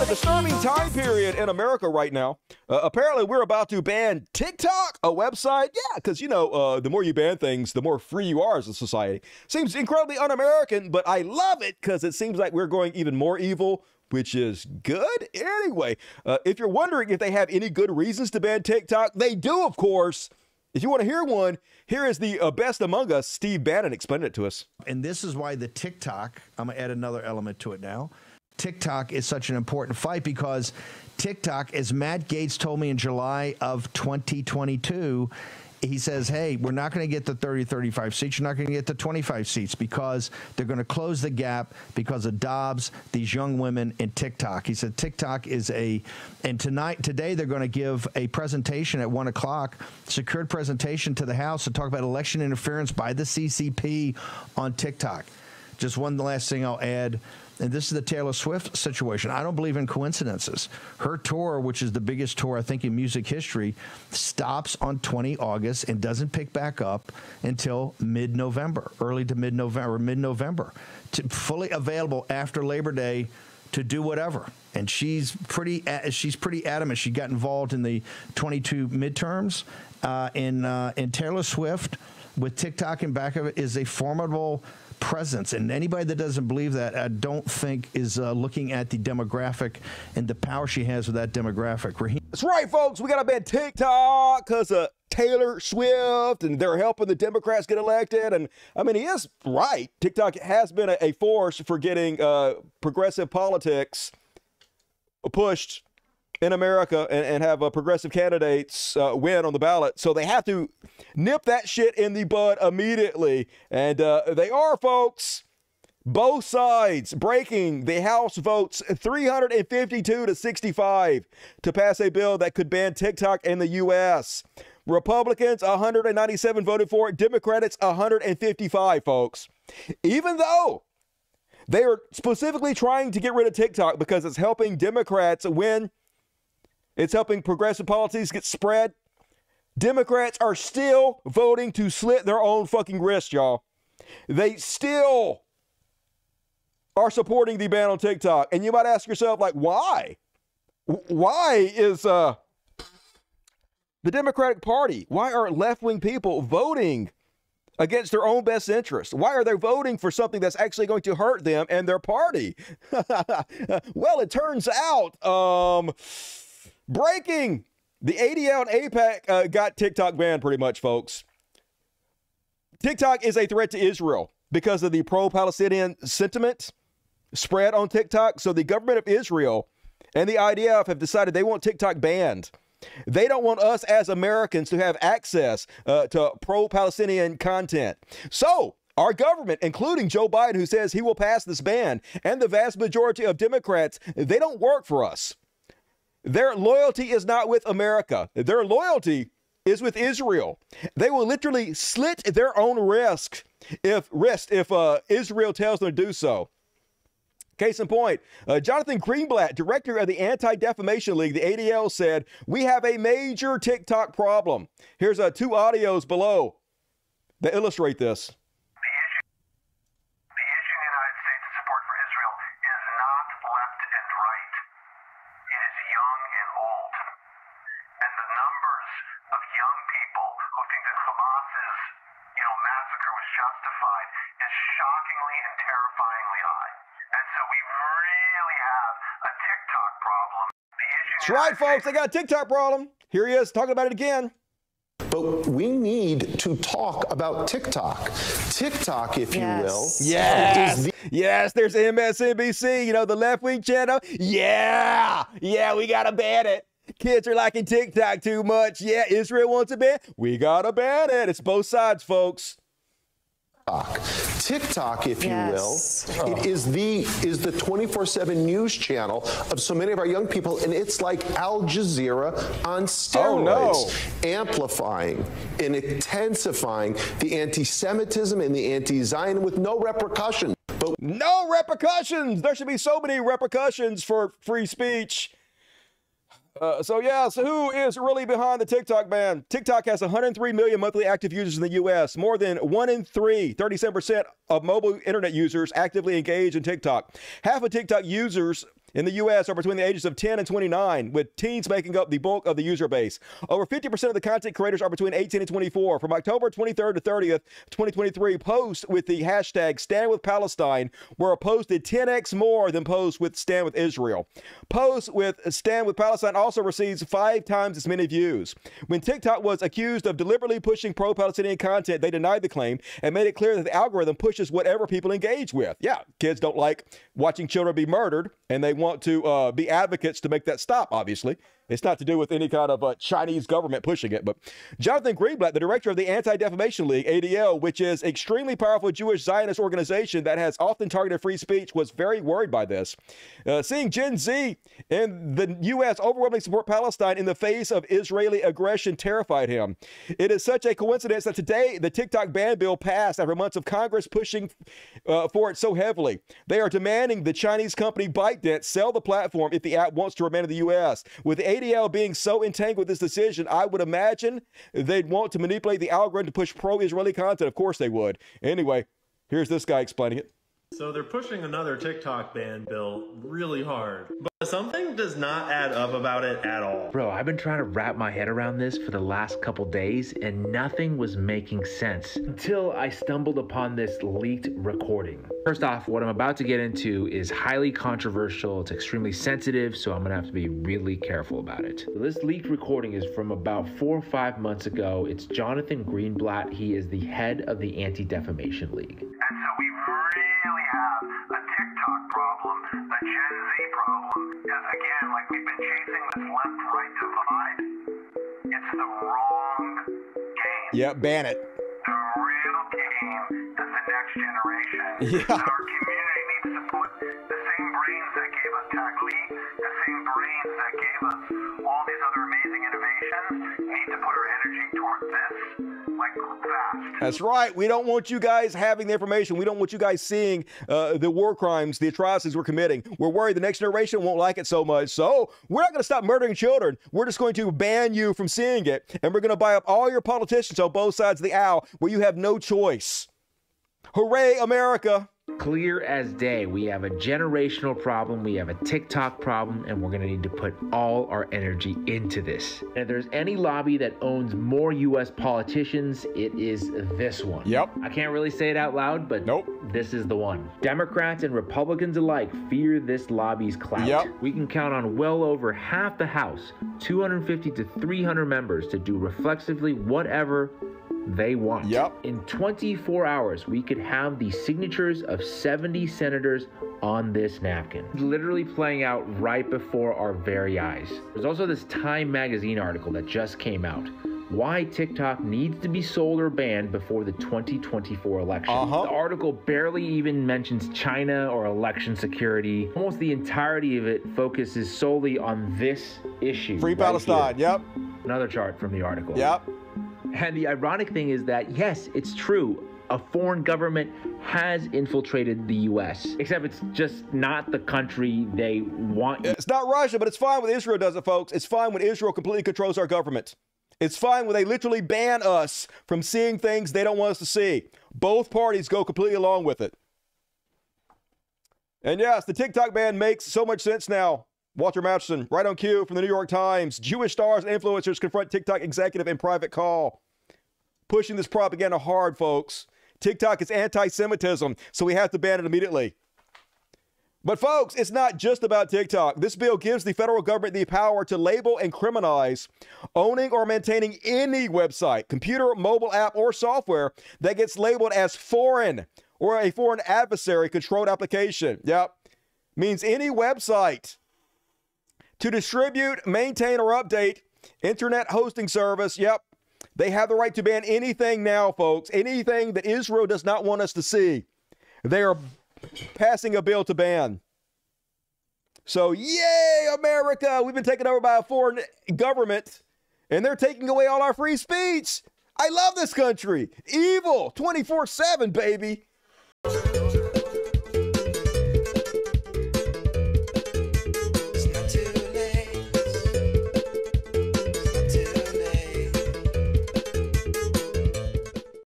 disturbing time period in America right now. Apparently, we're about to ban TikTok, a website. Yeah, because, you know, the more you ban things, the more free you are as a society. Seems incredibly un-American, but I love it because it seems like we're going even more evil, which is good. Anyway, if you're wondering if they have any good reasons to ban TikTok, they do, of course. If you want to hear one, here is the best among us, Steve Bannon, explaining it to us. And this is why the TikTok, I'm going to add another element to it now. TikTok is such an important fight because TikTok, as Matt Gaetz told me in July of 2022, he says, hey, we're not going to get the 30, 35 seats. You're not going to get the 25 seats because they're going to close the gap because of Dobbs, these young women in TikTok. He said TikTok is and today they're going to give a presentation at 1 o'clock, secured presentation to the House to talk about election interference by the CCP on TikTok. Just one last thing I'll add. And this is the Taylor Swift situation. I don't believe in coincidences. Her tour, which is the biggest tour, I think, in music history, stops on 20 August and doesn't pick back up until mid-November, early to mid-November, fully available after Labor Day to do whatever. And she's pretty adamant. She got involved in the 22 midterms. And Taylor Swift, with TikTok in back of it, is a formidable presence, and anybody that doesn't believe that, I don't think is looking at the demographic and the power she has with that demographic. That's right, folks. We got to ban TikTok because of Taylor Swift, and they're helping the Democrats get elected. And I mean, he is right. TikTok has been a force for getting progressive politics pushed in America and have progressive candidates win on the ballot. So they have to nip that shit in the bud immediately. And they are, folks. Both sides breaking the House votes 352 to 65 to pass a bill that could ban TikTok in the U.S. Republicans, 197 voted for it. Democrats, 155, folks. Even though they are specifically trying to get rid of TikTok because it's helping Democrats win, it's helping progressive policies get spread, Democrats are still voting to slit their own fucking wrist, y'all. They still are supporting the ban on TikTok. And you might ask yourself, like, why? Why is the Democratic Party, why are left-wing people voting against their own best interest? Why are they voting for something that's actually going to hurt them and their party? Well, it turns out, breaking, the ADL and AIPAC got TikTok banned pretty much, folks. TikTok is a threat to Israel because of the pro-Palestinian sentiment spread on TikTok. So the government of Israel and the IDF have decided they want TikTok banned. They don't want us as Americans to have access to pro-Palestinian content. So our government, including Joe Biden, who says he will pass this ban, and the vast majority of Democrats, they don't work for us. Their loyalty is not with America. Their loyalty is with Israel. They will literally slit their own wrist if Israel tells them to do so. Case in point, Jonathan Greenblatt, director of the Anti-Defamation League, the ADL, said, "We have a major TikTok problem." Here's 2 audios below that illustrate this. Justified is shockingly and terrifyingly high. And so we really have a TikTok problem. That's right, folks. They got a TikTok problem. Here he is talking about it again. But we need to talk about TikTok. TikTok, if you will. Yes. Yes, there's MSNBC, you know, the left-wing channel. Yeah, we got to ban it. Kids are liking TikTok too much. Yeah, Israel wants a ban. We got to ban it. It's both sides, folks. TikTok, if you will, it is the 24/7 news channel of so many of our young people, and it's like Al Jazeera on steroids, amplifying and intensifying the anti-Semitism and the anti-Zion with no repercussion. But no repercussions. There should be so many repercussions for free speech. So who is really behind the TikTok ban? TikTok has 103 million monthly active users in the U.S. More than 1 in 3, 37% of mobile internet users actively engage in TikTok. Half of TikTok users in the U.S. are between the ages of 10 and 29, with teens making up the bulk of the user base. Over 50% of the content creators are between 18 and 24. From October 23rd to 30th, 2023, posts with the hashtag Stand With Palestine were posted 10x more than posts with Stand With Israel. Posts with Stand With Palestine also receives 5 times as many views. When TikTok was accused of deliberately pushing pro-Palestinian content, they denied the claim and made it clear that the algorithm pushes whatever people engage with. Yeah, kids don't like watching children be murdered, and they want to be advocates to make that stop, obviously. It's not to do with any kind of Chinese government pushing it. But Jonathan Greenblatt, the director of the Anti-Defamation League, ADL, which is an extremely powerful Jewish Zionist organization that has often targeted free speech, was very worried by this. Seeing Gen Z in the U.S. overwhelmingly support Palestine in the face of Israeli aggression terrified him. It is such a coincidence that today the TikTok ban bill passed after months of Congress pushing for it so heavily. They are demanding the Chinese company ByteDance sell the platform if the app wants to remain in the U.S. With the ADL being so entangled with this decision, I would imagine they'd want to manipulate the algorithm to push pro-Israeli content. Of course they would. Anyway, here's this guy explaining it. So they're pushing another TikTok ban bill really hard. But something does not add up about it at all. Bro, I've been trying to wrap my head around this for the last couple days and nothing was making sense until I stumbled upon this leaked recording. First off, what I'm about to get into is highly controversial. It's extremely sensitive, so I'm gonna have to be really careful about it. So this leaked recording is from about 4 or 5 months ago. It's Jonathan Greenblatt. He is the head of the Anti-Defamation League. And so we really have a TikTok problem, a Gen Z problem, because again, like we've been chasing this left-right divide. It's the wrong game. Yeah, ban it. The real game is the next generation. Yeah. Our community needs to put the same brains that gave us Tagli, the same brains that gave us all these other amazing innovations, need to put our energy toward this, like fast. That's right. We don't want you guys having the information. We don't want you guys seeing the war crimes, the atrocities we're committing. We're worried the next generation won't like it so much. So we're not going to stop murdering children. We're just going to ban you from seeing it. And we're going to buy up all your politicians on both sides of the aisle where you have no choice. Hooray, America. Clear as day, we have a generational problem, we have a TikTok problem, and we're gonna need to put all our energy into this. And if there's any lobby that owns more US politicians, it is this one. Yep. I can't really say it out loud, but nope, this is the one. Democrats and Republicans alike fear this lobby's clout. Yep. We can count on well over half the House, 250 to 300 members, to do reflexively whatever they want. Yep. In 24 hours, we could have the signatures of 70 senators on this napkin. Literally playing out right before our very eyes. There's also this Time magazine article that just came out. Why TikTok needs to be sold or banned before the 2024 election. The article barely even mentions China or election security. Almost the entirety of it focuses solely on this issue. Free Palestine, yep. Another chart from the article. Yep. And the ironic thing is that, yes, it's true. A foreign government has infiltrated the U.S., except it's just not the country they want. It's not Russia, but it's fine when Israel does it, folks. It's fine when Israel completely controls our government. It's fine when they literally ban us from seeing things they don't want us to see. Both parties go completely along with it. And yes, the TikTok ban makes so much sense now. Walter Matson, right on cue from the New York Times. Jewish stars and influencers confront TikTok executive in private call. Pushing this propaganda hard, folks. TikTok is anti-Semitism, so we have to ban it immediately. But folks, it's not just about TikTok. This bill gives the federal government the power to label and criminalize owning or maintaining any website, computer, mobile app, or software that gets labeled as foreign or a foreign adversary-controlled application. Yep. Means any website to distribute, maintain, or update internet hosting service. Yep. They have the right to ban anything now, folks. Anything that Israel does not want us to see. They are passing a bill to ban. So, yay, America! We've been taken over by a foreign government, and they're taking away all our free speech. I love this country. Evil, 24/7, baby.